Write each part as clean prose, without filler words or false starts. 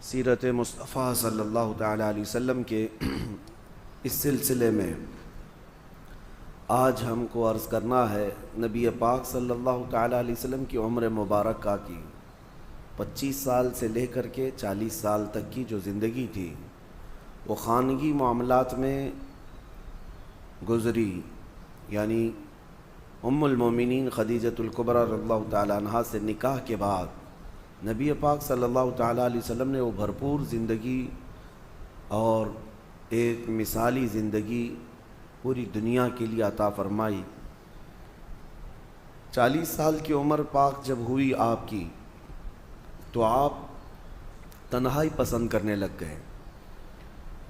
سیرت مصطفیٰ صلی اللہ تعالیٰ علیہ وسلم کے اس سلسلے میں آج ہم کو عرض کرنا ہے نبی پاک صلی اللہ تعالیٰ علیہ وسلم کی عمر مبارکہ کی 25 سال سے لے کر کے 40 سال تک کی جو زندگی تھی وہ خانگی معاملات میں گزری، یعنی ام المومنین خدیجۃ الکبریٰ رضی اللہ تعالیٰ عنہا سے نکاح کے بعد نبی پاک صلی اللہ تعالیٰ علیہ وسلم نے وہ بھرپور زندگی اور ایک مثالی زندگی پوری دنیا کے لیے عطا فرمائی۔ 40 سال کی عمر پاک جب ہوئی آپ کی تو آپ تنہائی پسند کرنے لگ گئے،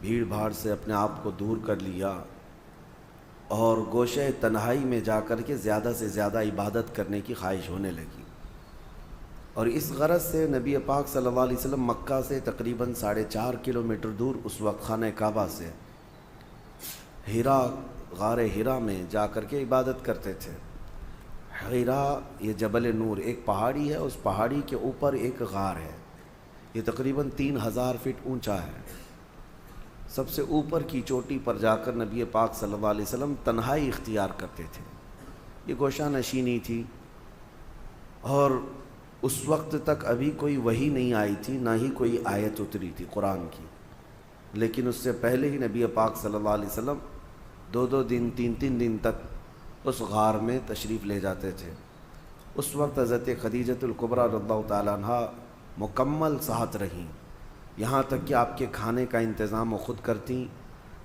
بھیڑ بھاڑ سے اپنے آپ کو دور کر لیا اور گوشے تنہائی میں جا کر کے زیادہ سے زیادہ عبادت کرنے کی خواہش ہونے لگی، اور اس غرض سے نبی پاک صلی اللہ علیہ وسلم مکہ سے تقریباً 4.5 کلومیٹر دور اس وقت خانہ کعبہ سے غار ہیرا میں جا کر کے عبادت کرتے تھے۔ ہیرا یہ جبل نور ایک پہاڑی ہے، اس پہاڑی کے اوپر ایک غار ہے، یہ تقریباً 3000 فٹ اونچا ہے۔ سب سے اوپر کی چوٹی پر جا کر نبی پاک صلی اللہ علیہ وسلم تنہائی اختیار کرتے تھے۔ یہ گوشہ نشینی تھی اور اس وقت تک ابھی کوئی وحی نہیں آئی تھی، نہ ہی کوئی آیت اتری تھی قرآن کی، لیکن اس سے پہلے ہی نبی پاک صلی اللہ علیہ وسلم 2 دن 3 دن تک اس غار میں تشریف لے جاتے تھے۔ اس وقت حضرت خدیجۃ الکبریٰ رضی اللہ تعالیٰ عنہا مکمل صحت رہیں، یہاں تک کہ آپ کے کھانے کا انتظام وہ خود کرتیں،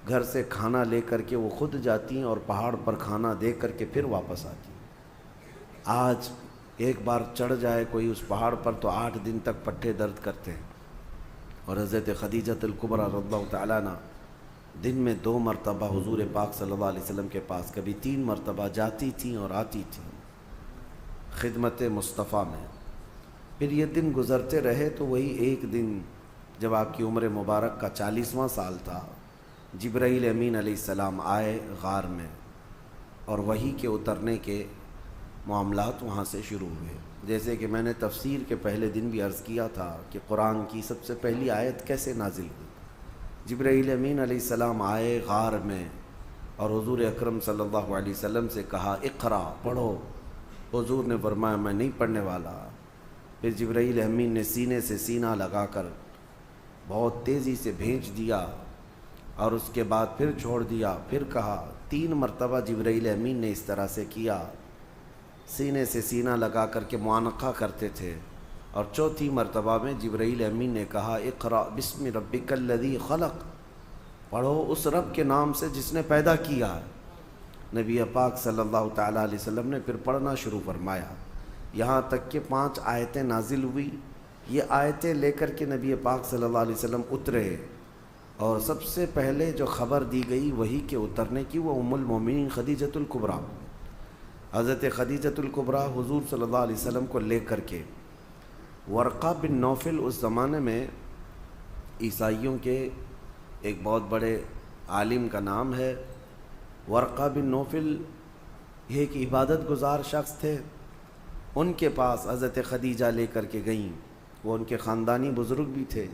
گھر سے کھانا لے کر کے وہ خود جاتیں اور پہاڑ پر کھانا دے کر کے پھر واپس آتیں۔ آج ایک بار چڑھ جائے کوئی اس پہاڑ پر تو 8 دن تک پٹھے درد کرتے ہیں، اور حضرت خدیجۃ الکبریٰ رضی اللہ تعالیٰ عنہ دن میں 2 مرتبہ حضور پاک صلی اللہ علیہ وسلم کے پاس، کبھی 3 مرتبہ جاتی تھیں اور آتی تھیں خدمت مصطفیٰ میں۔ پھر یہ دن گزرتے رہے تو وہی ایک دن جب آپ کی عمر مبارک کا 40واں سال تھا، جبرائیل امین علیہ السلام آئے غار میں، اور وحی کے اترنے کے معاملات وہاں سے شروع ہوئے۔ جیسے کہ میں نے تفسیر کے پہلے دن بھی عرض کیا تھا کہ قرآن کی سب سے پہلی آیت کیسے نازل ہوئی۔ جبرائیل امین علیہ السلام آئے غار میں اور حضور اکرم صلی اللہ علیہ وسلم سے کہا اقرا، پڑھو۔ حضور نے فرمایا میں نہیں پڑھنے والا۔ پھر جبرائیل امین نے سینے سے سینہ لگا کر بہت تیزی سے بھیج دیا اور اس کے بعد پھر چھوڑ دیا، پھر کہا۔ 3 مرتبہ جبرائیل امین نے اس طرح سے کیا، سینے سے سینہ لگا کر کے معانقہ کرتے تھے، اور 4تھی مرتبہ میں جبرائیل امین نے کہا اقرأ بسم ربک الذی خلق، پڑھو اس رب کے نام سے جس نے پیدا کیا۔ نبی پاک صلی اللہ تعالیٰ علیہ وسلم نے پھر پڑھنا شروع فرمایا، یہاں تک کہ 5 آیتیں نازل ہوئی۔ یہ آیتیں لے کر کے نبی پاک صلی اللہ علیہ وسلم اترے، اور سب سے پہلے جو خبر دی گئی وحی کے اترنے کی وہ ام المومنین خدیجۃ الکبریٰ، حضرت خدیجۃ الکبریٰ حضور صلی اللہ علیہ وسلم کو لے کر کے ورقہ بن نوفل، اس زمانے میں عیسائیوں کے ایک بہت بڑے عالم کا نام ہے ورقہ بن نوفل، یہ ایک عبادت گزار شخص تھے، ان کے پاس حضرت خدیجہ لے کر کے گئیں۔ وہ ان کے خاندانی بزرگ بھی تھے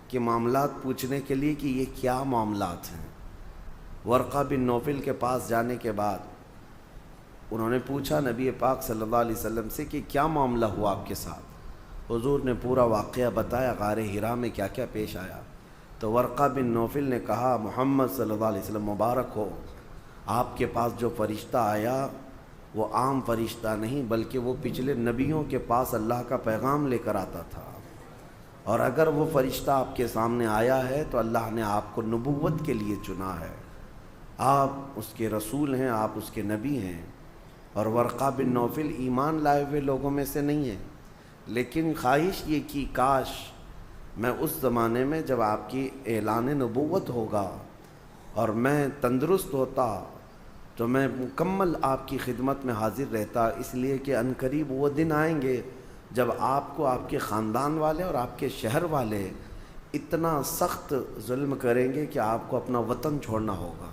کہ معاملات پوچھنے کے لیے کہ یہ کیا معاملات ہیں۔ ورقہ بن نوفل کے پاس جانے کے بعد انہوں نے پوچھا نبی پاک صلی اللہ علیہ وسلم سے کہ کیا معاملہ ہوا آپ کے ساتھ۔ حضور نے پورا واقعہ بتایا، غار ہیرا میں کیا کیا پیش آیا۔ تو ورقہ بن نوفل نے کہا محمد صلی اللہ علیہ وسلم مبارک ہو، آپ کے پاس جو فرشتہ آیا وہ عام فرشتہ نہیں بلکہ وہ پچھلے نبیوں کے پاس اللہ کا پیغام لے کر آتا تھا، اور اگر وہ فرشتہ آپ کے سامنے آیا ہے تو اللہ نے آپ کو نبوت کے لیے چنا ہے، آپ اس کے رسول ہیں، آپ اس کے نبی ہیں۔ اور ورقہ بن نوفل ایمان لائے ہوئے لوگوں میں سے نہیں ہے، لیکن خواہش یہ کی کاش میں اس زمانے میں جب آپ کی اعلان نبوت ہوگا اور میں تندرست ہوتا تو میں مکمل آپ کی خدمت میں حاضر رہتا، اس لیے کہ عنقریب وہ دن آئیں گے جب آپ کو آپ کے خاندان والے اور آپ کے شہر والے اتنا سخت ظلم کریں گے کہ آپ کو اپنا وطن چھوڑنا ہوگا۔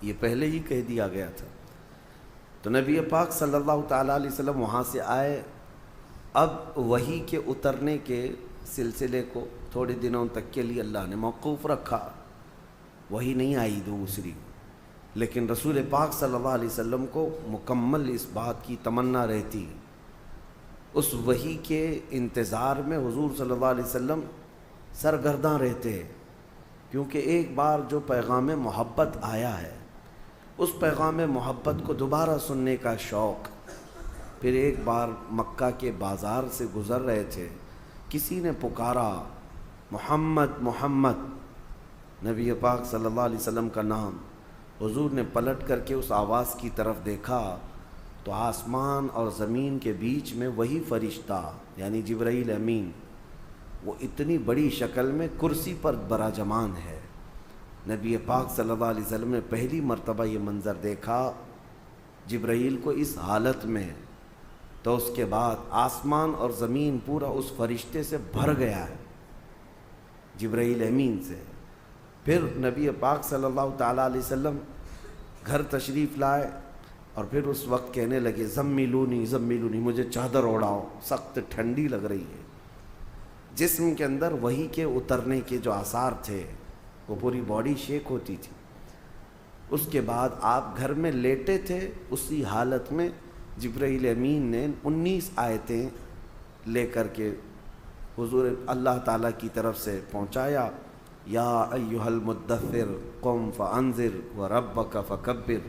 یہ پہلے ہی کہہ دیا گیا تھا۔ تو نبی پاک صلی اللہ تعالیٰ علیہ وسلم وہاں سے آئے، اب وحی کے اترنے کے سلسلے کو تھوڑے دنوں تک کے لیے اللہ نے موقوف رکھا، وہی نہیں آئی دوسری، لیکن رسول پاک صلی اللہ علیہ وسلم کو مکمل اس بات کی تمنا رہتی، اس وحی کے انتظار میں حضور صلی اللہ علیہ وسلم سرگرداں رہتے، کیونکہ ایک بار جو پیغام محبت آیا ہے اس پیغام محبت کو دوبارہ سننے کا شوق۔ پھر ایک بار مکہ کے بازار سے گزر رہے تھے، کسی نے پکارا محمد محمد، نبی پاک صلی اللہ علیہ وسلم کا نام۔ حضور نے پلٹ کر کے اس آواز کی طرف دیکھا تو آسمان اور زمین کے بیچ میں وہی فرشتہ یعنی جبرائیل امین، وہ اتنی بڑی شکل میں کرسی پر براجمان ہے۔ نبی پاک صلی اللہ علیہ وسلم نے پہلی مرتبہ یہ منظر دیکھا جبرائیل کو اس حالت میں، تو اس کے بعد آسمان اور زمین پورا اس فرشتے سے بھر گیا ہے، جبرائیل امین سے۔ پھر نبی پاک صلی اللہ تعالیٰ علیہ وسلم گھر تشریف لائے اور پھر اس وقت کہنے لگے زمیلونی زمیلونی، مجھے چادر اوڑھاؤ، سخت ٹھنڈی لگ رہی ہے۔ جسم کے اندر وحی کے اترنے کے جو آثار تھے، وہ پوری باڈی شیک ہوتی تھی۔ اس کے بعد آپ گھر میں لیٹے تھے، اسی حالت میں جبرائیل امین نے 19 آیتیں لے کر کے حضور اللہ تعالیٰ کی طرف سے پہنچایا، یا ایھا المدثر قم فانذر وربک فکبر۔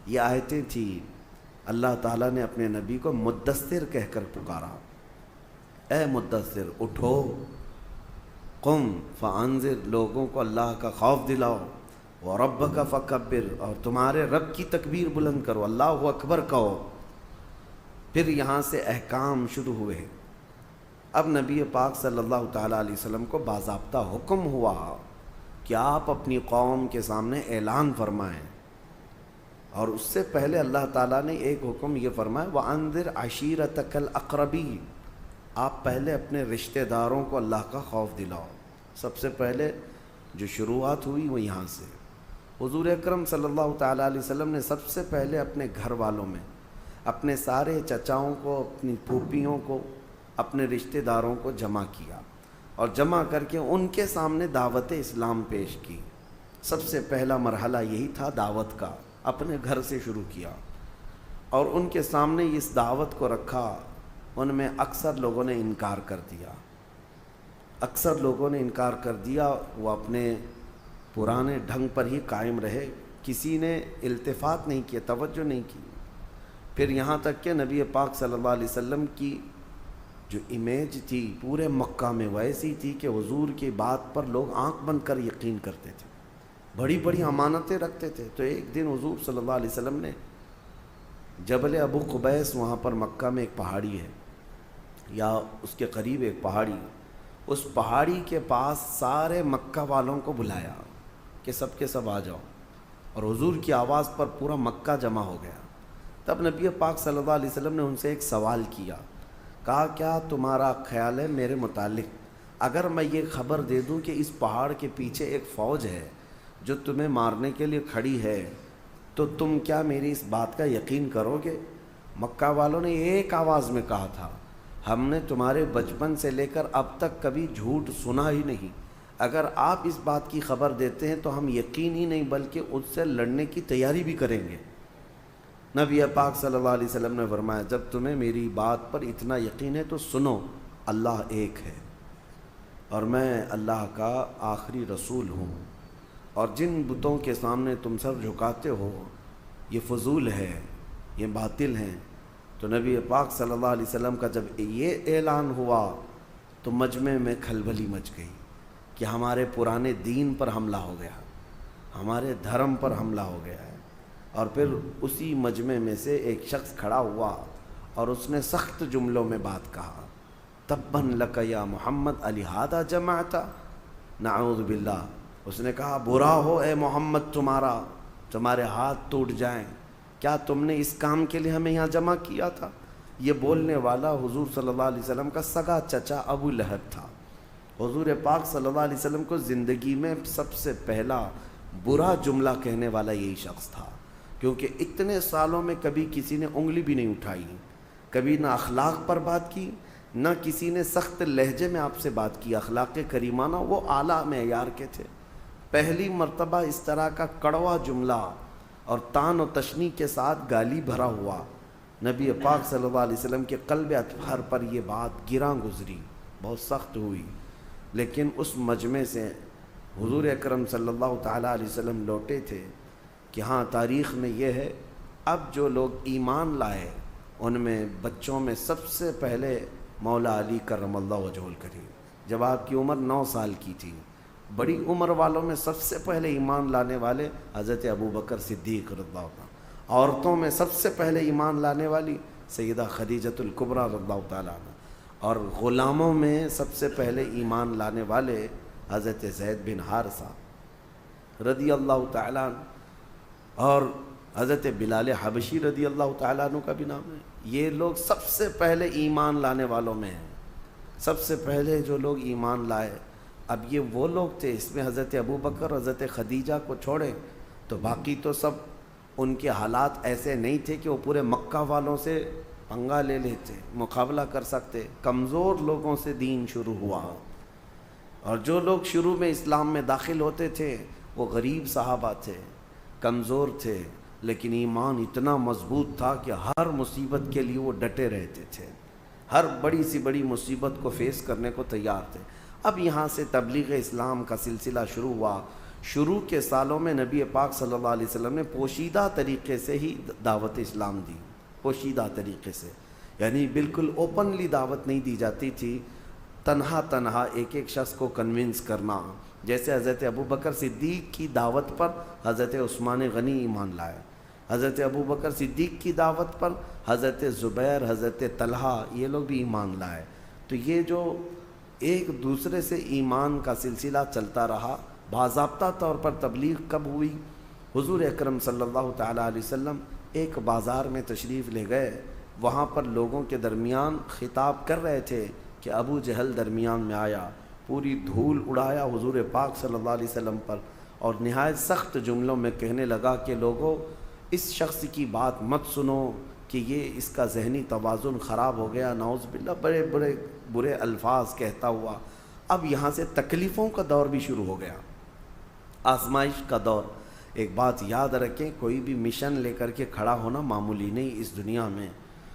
یہ آیتیں تھیں، اللہ تعالیٰ نے اپنے نبی کو مدثر کہہ کر پکارا، اے مدثر اٹھو، قم فانذر، لوگوں کو اللہ کا خوف دلاؤ، وربک فکبر، اور تمہارے رب کی تکبیر بلند کرو، اللہ اکبر کہو۔ پھر یہاں سے احکام شروع ہوئے۔ اب نبی پاک صلی اللہ تعالیٰ علیہ وسلم کو باضابطہ حکم ہوا کہ آپ اپنی قوم کے سامنے اعلان فرمائیں، اور اس سے پہلے اللہ تعالیٰ نے ایک حکم یہ فرمایا وَأَنذِرْ عَشِيرَتَكَ الْأَقْرَبِينَ، آپ پہلے اپنے رشتہ داروں کو اللہ کا خوف دلاؤ۔ سب سے پہلے جو شروعات ہوئی وہ یہاں سے، حضور اکرم صلی اللہ تعالیٰ علیہ وسلم نے سب سے پہلے اپنے گھر والوں میں اپنے سارے چچاؤں کو، اپنی پھوپھیوں کو، اپنے رشتہ داروں کو جمع کیا، اور جمع کر کے ان کے سامنے دعوت اسلام پیش کی۔ سب سے پہلا مرحلہ یہی تھا دعوت کا، اپنے گھر سے شروع کیا، اور ان کے سامنے اس دعوت کو رکھا۔ ان میں اکثر لوگوں نے انکار کر دیا، اکثر لوگوں نے انکار کر دیا، وہ اپنے پرانے ڈھنگ پر ہی قائم رہے، کسی نے التفات نہیں کیا، توجہ نہیں کی۔ پھر یہاں تک کہ نبی پاک صلی اللہ علیہ وسلم کی جو امیج تھی پورے مکہ میں ویسی تھی کہ حضور کی بات پر لوگ آنکھ بند کر یقین کرتے تھے، بڑی بڑی امانتیں رکھتے تھے۔ تو ایک دن حضور صلی اللہ علیہ وسلم نے جبل ابو قبیس، وہاں پر مکہ میں ایک پہاڑی ہے یا اس کے قریب ایک پہاڑی، اس پہاڑی کے پاس سارے مکہ والوں کو بلایا کہ سب کے سب آ جاؤ، اور حضور کی آواز پر پورا مکہ جمع ہو گیا۔ تب نبی پاک صلی اللہ علیہ وسلم نے ان سے ایک سوال کیا، کہا کیا تمہارا خیال ہے میرے متعلق اگر میں یہ خبر دے دوں کہ اس پہاڑ کے پیچھے ایک فوج ہے جو تمہیں مارنے کے لیے کھڑی ہے، تو تم کیا میری اس بات کا یقین کرو گے؟ مکہ والوں نے ایک آواز میں کہا تھا، ہم نے تمہارے بچپن سے لے کر اب تک کبھی جھوٹ سنا ہی نہیں، اگر آپ اس بات کی خبر دیتے ہیں تو ہم یقین ہی نہیں بلکہ اس سے لڑنے کی تیاری بھی کریں گے۔ نبی پاک صلی اللہ علیہ وسلم نے فرمایا جب تمہیں میری بات پر اتنا یقین ہے تو سنو، اللہ ایک ہے اور میں اللہ کا آخری رسول ہوں، اور جن بتوں کے سامنے تم سر جھکاتے ہو یہ فضول ہے، یہ باطل ہیں۔ تو نبی پاک صلی اللہ علیہ وسلم کا جب یہ اعلان ہوا تو مجمع میں کھلبلی مچ گئی کہ ہمارے پرانے دین پر حملہ ہو گیا، ہمارے دھرم پر حملہ ہو گیا ہے۔ اور پھر اسی مجمع میں سے ایک شخص کھڑا ہوا اور اس نے سخت جملوں میں بات کہا، تباً لک یا محمد الہذا جمعتا، نعوذ باللہ، اس نے کہا برا ہو اے محمد تمہارے ہاتھ ٹوٹ جائیں، کیا تم نے اس کام کے لیے ہمیں یہاں جمع کیا تھا؟ یہ بولنے والا حضور صلی اللہ علیہ وسلم کا سگا چچا ابو لہب تھا۔ حضور پاک صلی اللہ علیہ وسلم کو زندگی میں سب سے پہلا برا جملہ کہنے والا یہی شخص تھا، کیونکہ اتنے سالوں میں کبھی کسی نے انگلی بھی نہیں اٹھائی، کبھی نہ اخلاق پر بات کی، نہ کسی نے سخت لہجے میں آپ سے بات کی، اخلاق کریمانہ وہ اعلیٰ معیار کے تھے۔ پہلی مرتبہ اس طرح کا کڑوا جملہ اور طعن و تشنیع کے ساتھ گالی بھرا ہوا نبی پاک صلی اللہ علیہ وسلم کے قلب اطہر پر یہ بات گراں گزری، بہت سخت ہوئی۔ لیکن اس مجمع سے حضور اکرم صلی اللہ تعالیٰ علیہ وسلم لوٹے تھے کہ ہاں تاریخ میں یہ ہے، اب جو لوگ ایمان لائے ان میں بچوں میں سب سے پہلے مولا علی کرم اللہ وجہہ الکریم، جب آپ کی عمر 9 سال کی تھی۔ بڑی عمر والوں میں سب سے پہلے ایمان لانے والے حضرت ابوبکر صدیق رضی اللہ عنہ، عورتوں میں سب سے پہلے ایمان لانے والی سیدہ خدیجۃ الکبریٰ رضی اللہ تعالیٰ عنہ، اور غلاموں میں سب سے پہلے ایمان لانے والے حضرت زید بن حارثہ رضی اللہ تعالیٰ عنہ، اور حضرت بلال حبشی رضی اللہ تعالیٰ عنہ کا بھی نام ہے۔ یہ لوگ سب سے پہلے ایمان لانے والوں میں ہیں، سب سے پہلے جو لوگ ایمان لائے۔ اب یہ وہ لوگ تھے، اس میں حضرت ابوبکر، حضرت خدیجہ کو چھوڑیں تو باقی تو سب ان کے حالات ایسے نہیں تھے کہ وہ پورے مکہ والوں سے پنگا لے لیتے، مقابلہ کر سکتے۔ کمزور لوگوں سے دین شروع ہوا، اور جو لوگ شروع میں اسلام میں داخل ہوتے تھے وہ غریب صحابہ تھے، کمزور تھے، لیکن ایمان اتنا مضبوط تھا کہ ہر مصیبت کے لیے وہ ڈٹے رہتے تھے، ہر بڑی سی بڑی مصیبت کو فیس کرنے کو تیار تھے۔ اب یہاں سے تبلیغ اسلام کا سلسلہ شروع ہوا۔ شروع کے سالوں میں نبی پاک صلی اللہ علیہ وسلم نے پوشیدہ طریقے سے ہی دعوت اسلام دی، پوشیدہ طریقے سے، یعنی بالکل اوپنلی دعوت نہیں دی جاتی تھی، تنہا ایک ایک شخص کو کنونس کرنا۔ جیسے حضرت ابوبکر صدیق کی دعوت پر حضرت عثمان غنی ایمان لائے، حضرت ابوبکر صدیق کی دعوت پر حضرت زبیر، حضرت طلحہ، یہ لوگ بھی ایمان لائے۔ تو یہ جو ایک دوسرے سے ایمان کا سلسلہ چلتا رہا۔ باضابطہ طور پر تبلیغ کب ہوئی؟ حضور اکرم صلی اللہ تعالیٰ علیہ وسلم ایک بازار میں تشریف لے گئے، وہاں پر لوگوں کے درمیان خطاب کر رہے تھے کہ ابو جہل درمیان میں آیا، پوری دھول اڑایا حضور پاک صلی اللہ علیہ وسلم پر، اور نہایت سخت جملوں میں کہنے لگا کہ لوگوں اس شخص کی بات مت سنو کہ یہ اس کا ذہنی توازن خراب ہو گیا، نعوذ باللہ، بڑے بڑے برے الفاظ کہتا ہوا۔ اب یہاں سے تکلیفوں کا دور بھی شروع ہو گیا، آزمائش کا دور۔ ایک بات یاد رکھیں، کوئی بھی مشن لے کر کے کھڑا ہونا معمولی نہیں اس دنیا میں،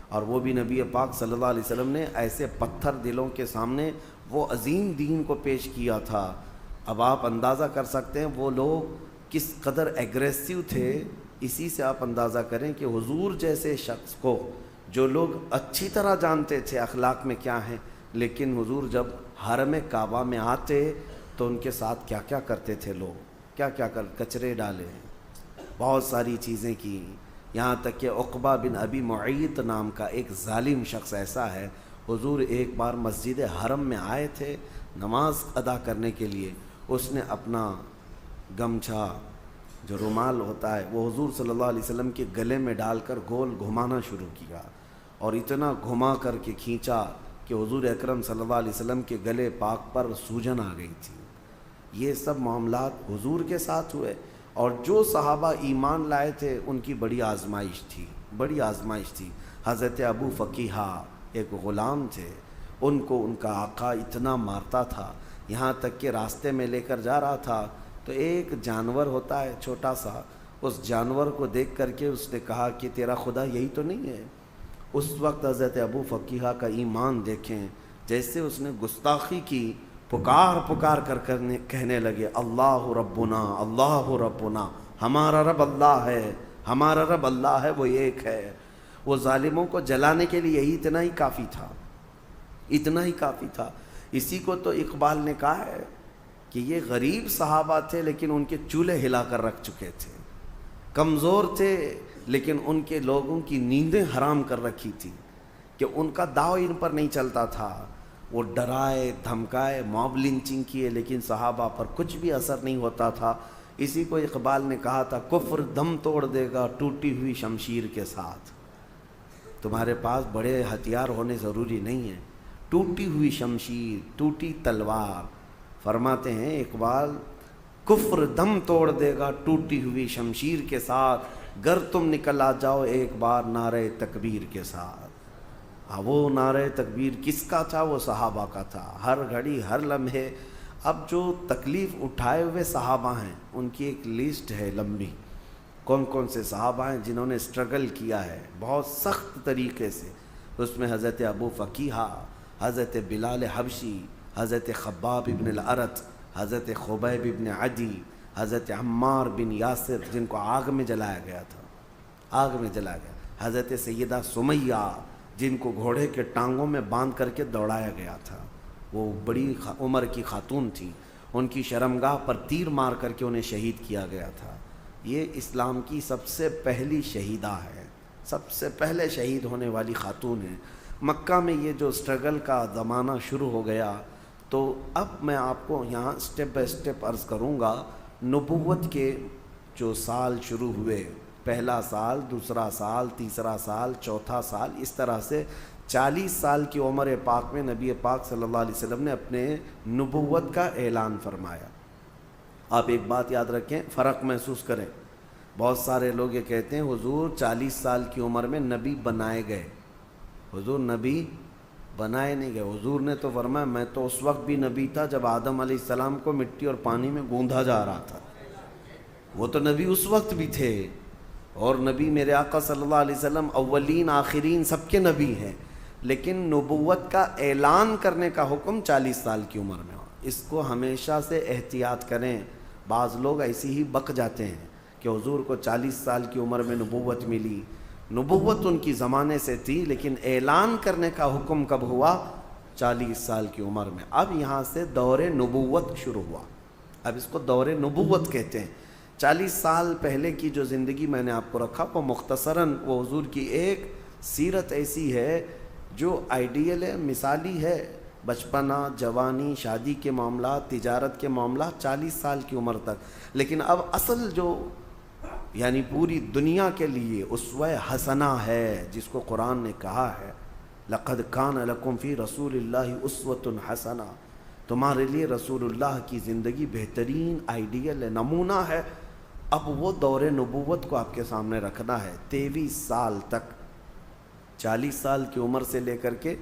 اور وہ بھی نبی پاک صلی اللہ علیہ وسلم نے ایسے پتھر دلوں کے سامنے وہ عظیم دین کو پیش کیا تھا۔ اب آپ اندازہ کر سکتے ہیں وہ لوگ کس قدر ایگریسو تھے، اسی سے آپ اندازہ کریں کہ حضور جیسے شخص کو جو لوگ اچھی طرح جانتے تھے اخلاق میں کیا ہیں، لیکن حضور جب حرم کعبہ میں آتے تو ان کے ساتھ کیا کیا کرتے تھے لوگ، کیا کیا کچرے ڈالے، بہت ساری چیزیں کی، یہاں تک کہ عقبہ بن ابی معیط نام کا ایک ظالم شخص ایسا ہے، حضور ایک بار مسجد حرم میں آئے تھے نماز ادا کرنے کے لیے، اس نے اپنا گمچھا جو رومال ہوتا ہے وہ حضور صلی اللہ علیہ وسلم کے گلے میں ڈال کر گول گھمانا شروع کیا، اور اتنا گھما کر کے کھینچا کہ حضور اکرم صلی اللہ علیہ وسلم کے گلے پاک پر سوجن آ گئی تھی۔ یہ سب معاملات حضور کے ساتھ ہوئے، اور جو صحابہ ایمان لائے تھے ان کی بڑی آزمائش تھی، بڑی آزمائش تھی۔ حضرت ابو فقیہہ ایک غلام تھے، ان کو ان کا آقا اتنا مارتا تھا، یہاں تک کہ راستے میں لے کر جا رہا تھا تو ایک جانور ہوتا ہے چھوٹا سا، اس جانور کو دیکھ کر کے اس نے کہا کہ تیرا خدا یہی تو نہیں ہے۔ اس وقت حضرت ابو فقیہہ کا ایمان دیکھیں، جیسے اس نے گستاخی کی، پکار کر کہنے لگے اللہ ربنا اللہ ربنا، ہمارا رب اللہ ہے، ہمارا رب اللہ ہے، وہ ایک ہے۔ وہ ظالموں کو جلانے کے لیے یہی اتنا ہی کافی تھا، اتنا ہی کافی تھا۔ اسی کو تو اقبال نے کہا ہے کہ یہ غریب صحابہ تھے لیکن ان کے چولہے ہلا کر رکھ چکے تھے، کمزور تھے لیکن ان کے لوگوں کی نیندیں حرام کر رکھی تھی کہ ان کا داؤ ان پر نہیں چلتا تھا۔ وہ ڈرائے دھمکائے، موب لنچنگ کیے، لیکن صحابہ پر کچھ بھی اثر نہیں ہوتا تھا۔ اسی کو اقبال نے کہا تھا کفر دم توڑ دے گا ٹوٹی ہوئی شمشیر کے ساتھ۔ تمہارے پاس بڑے ہتھیار ہونے ضروری نہیں ہیں، ٹوٹی ہوئی شمشیر، ٹوٹی تلوار۔ فرماتے ہیں اقبال کفر دم توڑ دے گا ٹوٹی ہوئی شمشیر کے ساتھ، گر تم نکل آ جاؤ ایک بار نعرہ تکبیر کے ساتھ۔ ہاں وہ نعرہ تکبیر کس کا تھا؟ وہ صحابہ کا تھا، ہر گھڑی ہر لمحے۔ اب جو تکلیف اٹھائے ہوئے صحابہ ہیں ان کی ایک لسٹ ہے لمبی، کون کون سے صحابہ ہیں جنہوں نے اسٹرگل کیا ہے بہت سخت طریقے سے۔ اس میں حضرت ابو فقیہہ، حضرت بلال حبشی، حضرت خباب ابن الارت، حضرت خبیب ابن عدی، حضرت عمار بن یاسر جن کو آگ میں جلایا گیا تھا، آگ میں جلایا گیا، حضرت سیدہ سمیہ جن کو گھوڑے کے ٹانگوں میں باندھ کر کے دوڑایا گیا تھا، وہ بڑی عمر کی خاتون تھی، ان کی شرمگاہ پر تیر مار کر کے انہیں شہید کیا گیا تھا۔ یہ اسلام کی سب سے پہلی شہیدہ ہے، سب سے پہلے شہید ہونے والی خاتون ہے۔ مکہ میں یہ جو اسٹرگل کا زمانہ شروع ہو گیا، تو اب میں آپ کو یہاں سٹیپ بائی سٹیپ عرض کروں گا۔ نبوت کے جو سال شروع ہوئے، پہلا سال، دوسرا سال، تیسرا سال، چوتھا سال، اس طرح سے 40 سال کی عمر پاک میں نبی پاک صلی اللہ علیہ وسلم نے اپنے نبوت کا اعلان فرمایا۔ آپ ایک بات یاد رکھیں، فرق محسوس کریں۔ بہت سارے لوگ یہ کہتے ہیں حضور 40 سال کی عمر میں نبی بنائے گئے۔ حضور نبی بنائے نہیں گئے، حضور نے تو فرمایا میں تو اس وقت بھی نبی تھا جب آدم علیہ السلام کو مٹی اور پانی میں گوندھا جا رہا تھا، وہ تو نبی اس وقت بھی تھے۔ اور نبی میرے آقا صلی اللہ علیہ وسلم اولین آخرین سب کے نبی ہیں، لیکن نبوت کا اعلان کرنے کا حکم 40 سال کی عمر میں ہو۔ اس کو ہمیشہ سے احتیاط کریں۔ بعض لوگ ایسی ہی بک جاتے ہیں کہ حضور کو 40 سال کی عمر میں نبوت ملی۔ نبوت ان کی زمانے سے تھی، لیکن اعلان کرنے کا حکم کب ہوا؟ 40 سال کی عمر میں۔ اب یہاں سے دور نبوت شروع ہوا، اب اس کو دور نبوت کہتے ہیں۔ 40 سال پہلے کی جو زندگی میں نے آپ کو رکھا وہ مختصراً وہ حضور کی ایک سیرت ایسی ہے جو آئیڈیل ہے، مثالی ہے۔ بچپنا، جوانی، شادی کے معاملات، تجارت کے معاملات 40 سال کی عمر تک۔ لیکن اب اصل جو یعنی پوری دنیا کے لیے اسوہ حسنہ ہے، جس کو قرآن نے کہا ہے لَقَدْ كَانَ لَكُمْ فِي رَسُولِ اللَّهِ أُسْوَةٌ حَسَنَةٌ، تمہارے لیے رسول اللہ کی زندگی بہترین آئیڈیل ہے، نمونہ ہے۔ اب وہ دور نبوت کو آپ کے سامنے رکھنا ہے۔ 23 سال تک، 40 سال کی عمر سے لے کر کے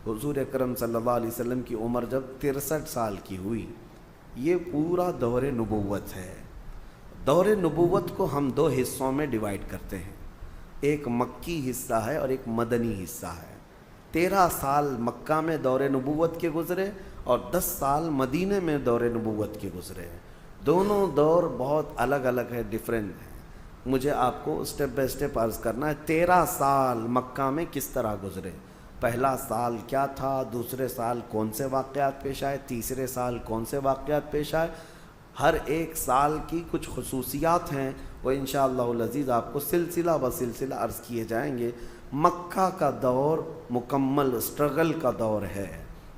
حضور اکرم صلی اللہ علیہ وسلم کی عمر جب 63 سال کی ہوئی، یہ پورا دور نبوت ہے۔ دور نبوت کو ہم 2 حصوں میں ڈیوائیڈ کرتے ہیں، ایک مکی حصہ ہے اور ایک مدنی حصہ ہے۔ 13 سال مکہ میں دور نبوت کے گزرے اور 10 سال مدینے میں دور نبوت کے گزرے۔ دونوں دور بہت الگ الگ ہے، ڈیفرنٹ ہیں۔ مجھے آپ کو سٹیپ بائی سٹیپ عرض کرنا ہے 13 سال مکہ میں کس طرح گزرے۔ پہلا سال کیا تھا، دوسرے سال کون سے واقعات پیش آئے، تیسرے سال کون سے واقعات پیش آئے۔ ہر ایک سال کی کچھ خصوصیات ہیں، وہ انشاءاللہ العزیز آپ کو سلسلہ بسلسلہ عرض کیے جائیں گے۔ مکہ کا دور مکمل اسٹرگل کا دور ہے،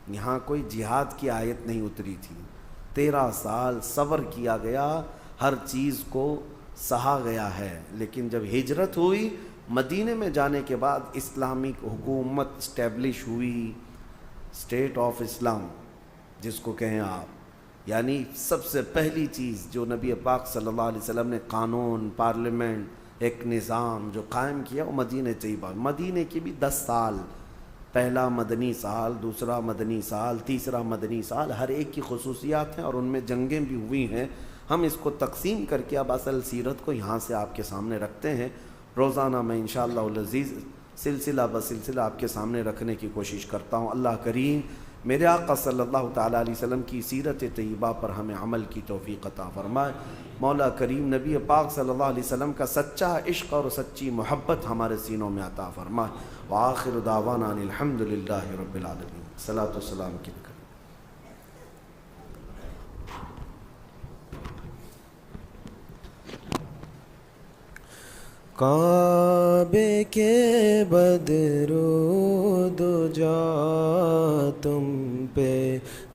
یہاں کوئی جہاد کی آیت نہیں اتری تھی۔ 13 سال صبر کیا گیا، ہر چیز کو سہا گیا ہے۔ لیکن جب ہجرت ہوئی، مدینے میں جانے کے بعد اسلامک حکومت اسٹیبلش ہوئی، اسٹیٹ آف اسلام جس کو کہیں آپ، یعنی سب سے پہلی چیز جو نبی پاک صلی اللہ علیہ وسلم نے قانون، پارلیمنٹ، ایک نظام جو قائم کیا وہ مدینہ طیبہ۔ مدینہ کی بھی 10 سال، پہلا مدنی سال، دوسرا مدنی سال، تیسرا مدنی سال، ہر ایک کی خصوصیات ہیں اور ان میں جنگیں بھی ہوئی ہیں۔ ہم اس کو تقسیم کر کے اب اصل سیرت کو یہاں سے آپ کے سامنے رکھتے ہیں۔ روزانہ میں انشاءاللہ العزیز سلسلہ بسلسلہ آپ کے سامنے رکھنے کی کوشش کرتا ہوں۔ اللہ کریم میرے آقا صلی اللہ تعالیٰ علیہ وسلم کی سیرت طیبہ پر ہمیں عمل کی توفیق عطا فرمائے۔ مولا کریم نبی پاک صلی اللہ علیہ وسلم کا سچا عشق اور سچی محبت ہمارے سینوں میں عطا فرمائے۔ وآخر دعوانا ان الحمد للہ رب العالمین۔ صلاۃ و سلام کی کریں۔ کعبے کے بدرو دو جا تم پہ